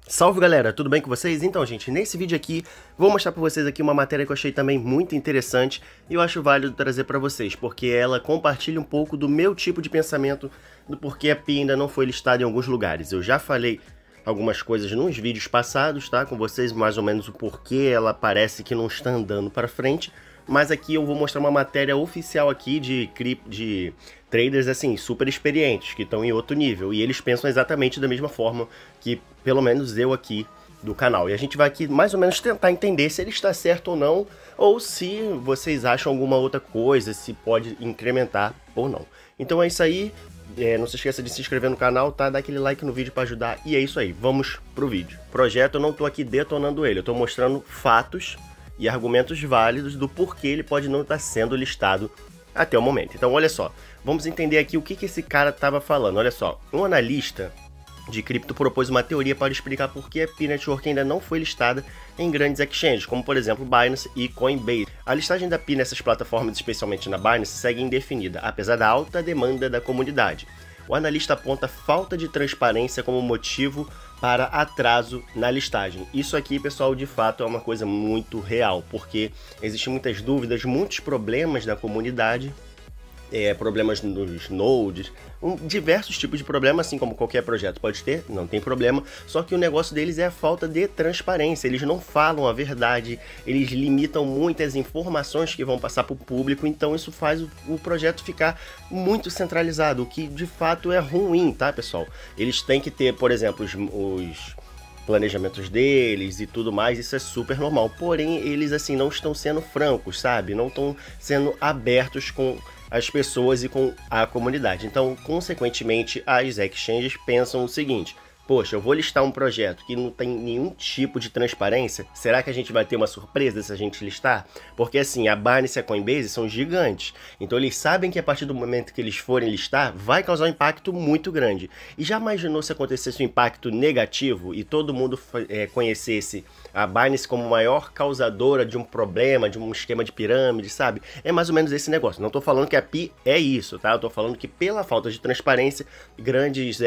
Salve galera, tudo bem com vocês? Então gente, nesse vídeo aqui vou mostrar para vocês aqui uma matéria que eu achei também muito interessante e eu acho válido trazer para vocês, porque ela compartilha um pouco do meu tipo de pensamento do porquê a Pi ainda não foi listada em alguns lugares. Eu já falei algumas coisas nos vídeos passados, tá? Com vocês mais ou menos o porquê ela parece que não está andando para frente, mas aqui eu vou mostrar uma matéria oficial aqui de traders assim, super experientes, que estão em outro nível, e eles pensam exatamente da mesma forma que pelo menos eu aqui do canal. E a gente vai aqui mais ou menos tentar entender se ele está certo ou não, ou se vocês acham alguma outra coisa, se pode incrementar ou não. Então é isso aí, não se esqueça de se inscrever no canal, tá? Dá aquele like no vídeo para ajudar, e é isso aí, vamos pro vídeo. Projeto, eu não tô aqui detonando ele, eu tô mostrando fatos e argumentos válidos do porquê ele pode não estar sendo listado até o momento. Então olha só, vamos entender aqui o que esse cara estava falando. Olha só, um analista de cripto propôs uma teoria para explicar por que a Pi Network ainda não foi listada em grandes exchanges, como por exemplo Binance e Coinbase. A listagem da Pi nessas plataformas, especialmente na Binance, segue indefinida, apesar da alta demanda da comunidade. O analista aponta falta de transparência como motivo para atraso na listagem. Isso aqui, pessoal, de fato é uma coisa muito real, porque existem muitas dúvidas, muitos problemas da comunidade, problemas nos nodes, diversos tipos de problemas, assim como qualquer projeto pode ter, não tem problema, só que o negócio deles é a falta de transparência, eles não falam a verdade, eles limitam muitas informações que vão passar para o público, então isso faz o projeto ficar muito centralizado, o que de fato é ruim, tá, pessoal? Eles têm que ter, por exemplo, os planejamentos deles e tudo mais, isso é super normal, porém eles assim não estão sendo francos, sabe? Não estão sendo abertos com as pessoas e com a comunidade. Então, consequentemente, as exchanges pensam o seguinte: poxa, eu vou listar um projeto que não tem nenhum tipo de transparência, será que a gente vai ter uma surpresa se a gente listar? Porque assim, a Binance e a Coinbase são gigantes, então eles sabem que a partir do momento que eles forem listar, vai causar um impacto muito grande. E já imaginou se acontecesse um impacto negativo e todo mundo conhecesse a Binance como maior causadora de um problema, de um esquema de pirâmide, sabe? É mais ou menos esse negócio. Não tô falando que a Pi é isso, tá? Eu tô falando que pela falta de transparência, grandes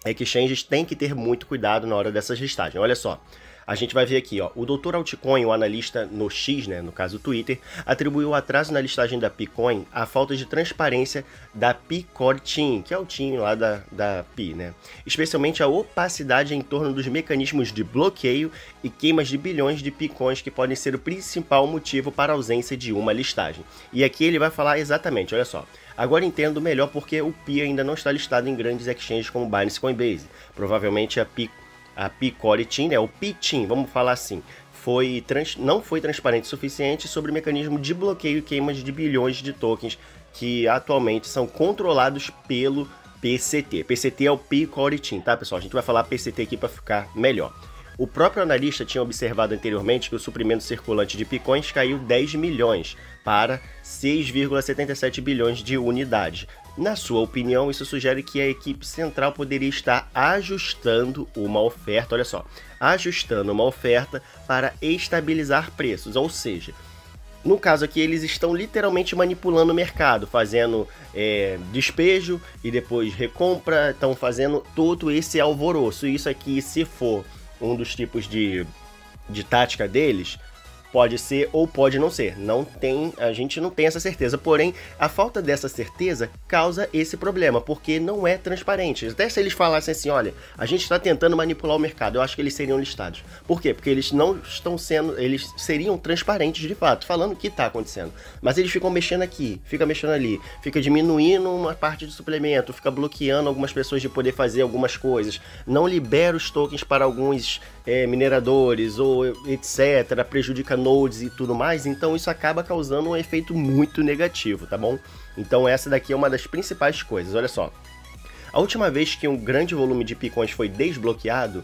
exchanges têm que ter muito cuidado na hora dessas listagens. Olha só, a gente vai ver aqui, ó, o Dr. Altcoin, o analista no X, né, no caso o Twitter, atribuiu o atraso na listagem da Picoin à falta de transparência da Picore Team, que é o time lá da Pi, né? Especialmente a opacidade em torno dos mecanismos de bloqueio e queimas de bilhões de Picoins que podem ser o principal motivo para a ausência de uma listagem. E aqui ele vai falar exatamente, olha só. Agora entendo melhor porque o Pi ainda não está listado em grandes exchanges como Binance e Coinbase. Provavelmente a Picore Team, né, o P-Team, vamos falar assim, não foi transparente o suficiente sobre o mecanismo de bloqueio e queimas de bilhões de tokens que atualmente são controlados pelo PCT. PCT é o Picore Team, tá, pessoal? A gente vai falar PCT aqui para ficar melhor. O próprio analista tinha observado anteriormente que o suprimento circulante de Picoins caiu 10 milhões para 6,77 bilhões de unidades. Na sua opinião, isso sugere que a equipe central poderia estar ajustando uma oferta, olha só, ajustando uma oferta para estabilizar preços, ou seja, no caso aqui, eles estão literalmente manipulando o mercado, fazendo despejo e depois recompra, estão fazendo todo esse alvoroço. Isso aqui, se for um dos tipos de tática deles, pode ser ou pode não ser. A gente não tem essa certeza, porém a falta dessa certeza causa esse problema, porque não é transparente. Até se eles falassem assim, olha, a gente está tentando manipular o mercado, eu acho que eles seriam listados. Por quê? Porque eles não estão sendo, eles seriam transparentes de fato, falando o que está acontecendo. Mas eles ficam mexendo aqui, fica mexendo ali, fica diminuindo uma parte do suplemento, fica bloqueando algumas pessoas de poder fazer algumas coisas, não libera os tokens para alguns mineradores ou etc, prejudica nodes e tudo mais, então isso acaba causando um efeito muito negativo, tá bom? Então essa daqui é uma das principais coisas, olha só. A última vez que um grande volume de Picoins foi desbloqueado,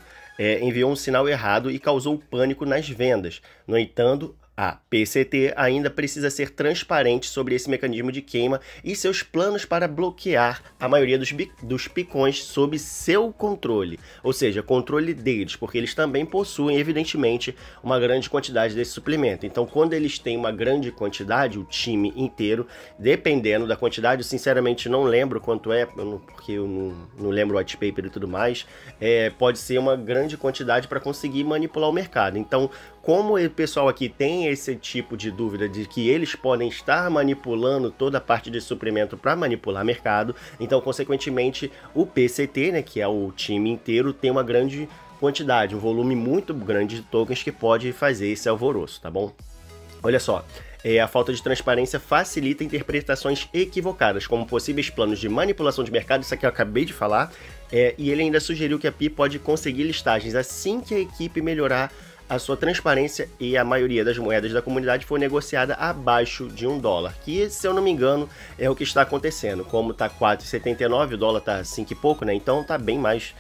enviou um sinal errado e causou pânico nas vendas. No entanto, A PCT ainda precisa ser transparente sobre esse mecanismo de queima e seus planos para bloquear a maioria dos picões sob seu controle, ou seja, controle deles, porque eles também possuem, evidentemente, uma grande quantidade desse suplemento. Então, quando eles têm uma grande quantidade, o time inteiro, dependendo da quantidade, eu sinceramente não lembro quanto é, porque eu não lembro o white paper e tudo mais, pode ser uma grande quantidade para conseguir manipular o mercado. Então, como o pessoal aqui tem esse tipo de dúvida de que eles podem estar manipulando toda a parte de suplemento para manipular mercado, então, consequentemente, o PCT, né, que é o time inteiro, tem uma grande quantidade, um volume muito grande de tokens que pode fazer esse alvoroço, tá bom? Olha só, a falta de transparência facilita interpretações equivocadas, como possíveis planos de manipulação de mercado, isso aqui eu acabei de falar, e ele ainda sugeriu que a PI pode conseguir listagens assim que a equipe melhorar a sua transparência e a maioria das moedas da comunidade foi negociada abaixo de $1, que, se eu não me engano, é o que está acontecendo. Como está 4,79, o dólar está 5 e pouco, né? Então está bem mais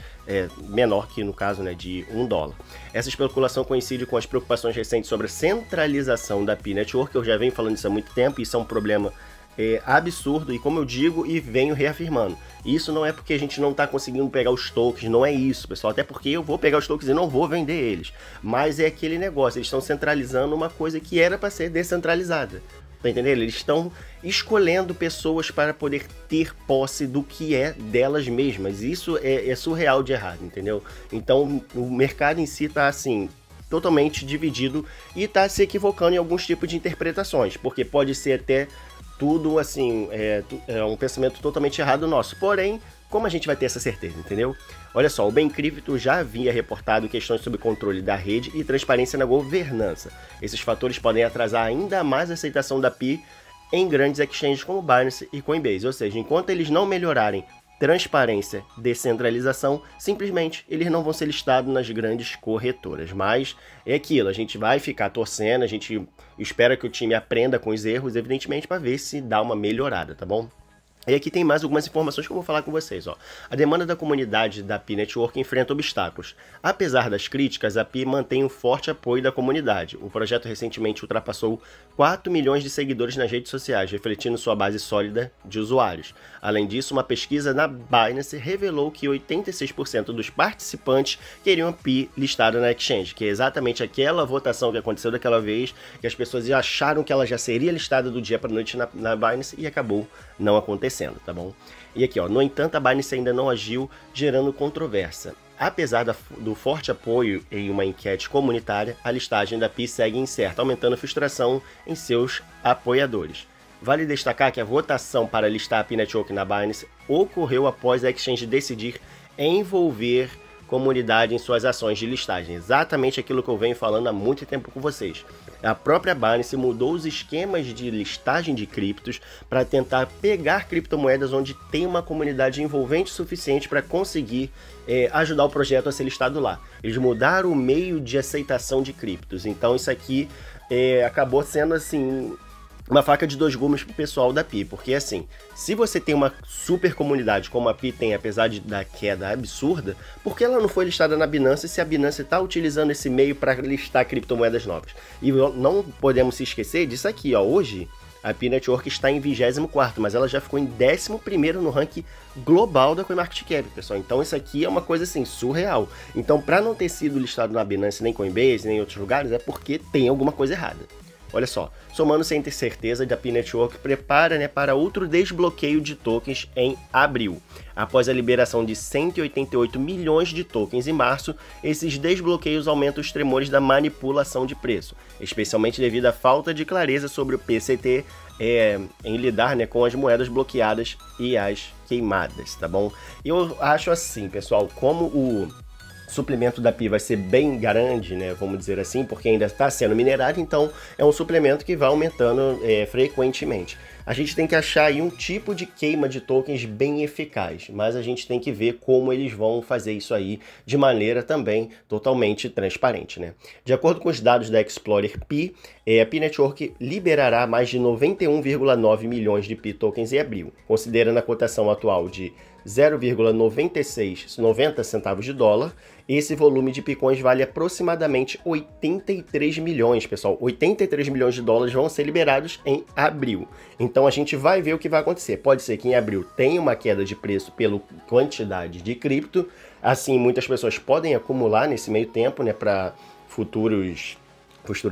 menor que no caso, né, de $1. Essa especulação coincide com as preocupações recentes sobre a centralização da Pi Network, eu já venho falando isso há muito tempo, isso é um problema absurdo, e como eu digo e venho reafirmando, isso não é porque a gente não está conseguindo pegar os tokens, não é isso, pessoal, até porque eu vou pegar os tokens e não vou vender eles, mas é aquele negócio, eles estão centralizando uma coisa que era para ser descentralizada, tá entendendo? Eles estão escolhendo pessoas para poder ter posse do que é delas mesmas, isso é surreal de errado, entendeu? Então o mercado em si está assim, totalmente dividido e está se equivocando em alguns tipos de interpretações, porque pode ser até tudo assim, é um pensamento totalmente errado nosso. Porém, como a gente vai ter essa certeza, entendeu? Olha só, o Bem Cripto já havia reportado questões sobre controle da rede e transparência na governança. Esses fatores podem atrasar ainda mais a aceitação da Pi em grandes exchanges como Binance e Coinbase. Ou seja, enquanto eles não melhorarem transparência, descentralização, simplesmente eles não vão ser listados nas grandes corretoras. Mas é aquilo, a gente vai ficar torcendo, a gente espera que o time aprenda com os erros, evidentemente, para ver se dá uma melhorada, tá bom? E aqui tem mais algumas informações que eu vou falar com vocês. Ó. A demanda da comunidade da Pi Network enfrenta obstáculos. Apesar das críticas, a Pi mantém um forte apoio da comunidade. O projeto recentemente ultrapassou 4 milhões de seguidores nas redes sociais, refletindo sua base sólida de usuários. Além disso, uma pesquisa na Binance revelou que 86% dos participantes queriam a Pi listada na exchange, que é exatamente aquela votação que aconteceu daquela vez, que as pessoas acharam que ela já seria listada do dia para a noite na Binance e acabou não acontecendo, tá bom? E aqui, ó, no entanto, a Binance ainda não agiu, gerando controvérsia. Apesar do forte apoio em uma enquete comunitária, a listagem da Pi segue incerta, aumentando a frustração em seus apoiadores. Vale destacar que a votação para listar a Pi Network na Binance ocorreu após a exchange decidir envolver comunidade em suas ações de listagem. Exatamente aquilo que eu venho falando há muito tempo com vocês. A própria Binance mudou os esquemas de listagem de criptos para tentar pegar criptomoedas onde tem uma comunidade envolvente suficiente para conseguir ajudar o projeto a ser listado lá. Eles mudaram o meio de aceitação de criptos. Então isso aqui acabou sendo assim uma faca de dois gumes pro pessoal da Pi, porque assim, se você tem uma super comunidade como a Pi tem, apesar da queda absurda, por que ela não foi listada na Binance se a Binance está utilizando esse meio para listar criptomoedas novas? E não podemos se esquecer disso aqui, ó, hoje a Pi Network está em 24º, mas ela já ficou em 11º no ranking global da CoinMarketCap, pessoal. Então isso aqui é uma coisa assim, surreal. Então para não ter sido listado na Binance, nem Coinbase, nem em outros lugares, é porque tem alguma coisa errada. Olha só, somando sem ter certeza, a Pi Network prepara para outro desbloqueio de tokens em abril. Após a liberação de 188 milhões de tokens em março, esses desbloqueios aumentam os tremores da manipulação de preço, especialmente devido à falta de clareza sobre o PCT em lidar com as moedas bloqueadas e as queimadas, tá bom? Eu acho assim, pessoal, como o suplemento da Pi vai ser bem grande, né, vamos dizer assim, porque ainda está sendo minerado, então é um suplemento que vai aumentando frequentemente. A gente tem que achar aí um tipo de queima de tokens bem eficaz, mas a gente tem que ver como eles vão fazer isso aí de maneira também totalmente transparente, né? De acordo com os dados da Explorer Pi, a Pi Network liberará mais de 91,9 milhões de Pi tokens em abril, considerando a cotação atual de 0,90 centavos de dólar. Esse volume de Picoins vale aproximadamente 83 milhões, pessoal. 83 milhões de dólares vão ser liberados em abril. Então a gente vai ver o que vai acontecer. Pode ser que em abril tenha uma queda de preço pela quantidade de cripto. Assim, muitas pessoas podem acumular nesse meio tempo, né, para futura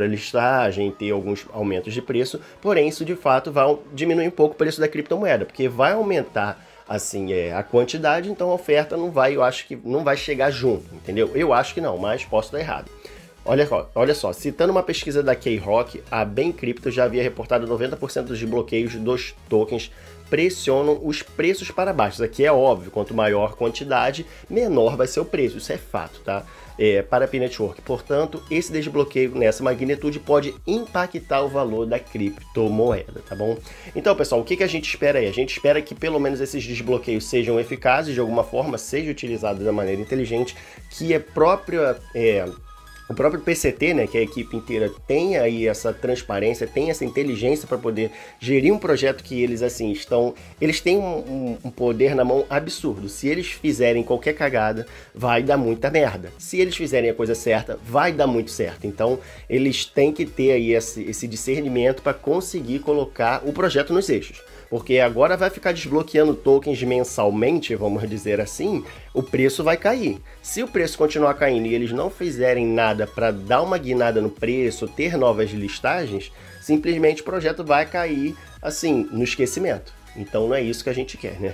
listagem, ter alguns aumentos de preço, porém isso de fato vai diminuir um pouco o preço da criptomoeda, porque vai aumentar assim a quantidade, então a oferta não vai, eu acho que não vai chegar junto, entendeu? Eu acho que não, mas posso estar errado. Olha só, citando uma pesquisa da K-Rock, a Bem Crypto já havia reportado 90% dos desbloqueios dos tokens pressionam os preços para baixo. Isso aqui é óbvio, quanto maior a quantidade, menor vai ser o preço, isso é fato, tá? Para a P-Network. Portanto, esse desbloqueio nessa magnitude pode impactar o valor da criptomoeda, tá bom? Então, pessoal, o que a gente espera aí? A gente espera que pelo menos esses desbloqueios sejam eficazes, de alguma forma, seja utilizado da maneira inteligente, que o próprio PCT, né, que a equipe inteira tem aí essa transparência, tem essa inteligência para poder gerir um projeto que eles assim eles têm um poder na mão absurdo. Se eles fizerem qualquer cagada, vai dar muita merda. Se eles fizerem a coisa certa, vai dar muito certo. Então, eles têm que ter aí esse discernimento para conseguir colocar o projeto nos eixos. Porque agora vai ficar desbloqueando tokens mensalmente, vamos dizer assim, o preço vai cair. Se o preço continuar caindo e eles não fizerem nada para dar uma guinada no preço, ter novas listagens, simplesmente o projeto vai cair assim no esquecimento. Então não é isso que a gente quer, né?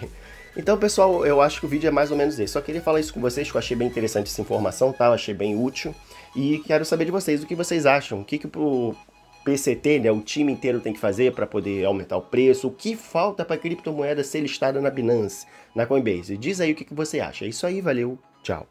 Então, pessoal, eu acho que o vídeo é mais ou menos esse. Só queria falar isso com vocês, que eu achei bem interessante essa informação, tá? Eu achei bem útil. E quero saber de vocês, o que vocês acham? O que o PCT, né, o time inteiro tem que fazer para poder aumentar o preço? O que falta para a criptomoeda ser listada na Binance, na Coinbase? Diz aí o que você acha. É isso aí, valeu, tchau.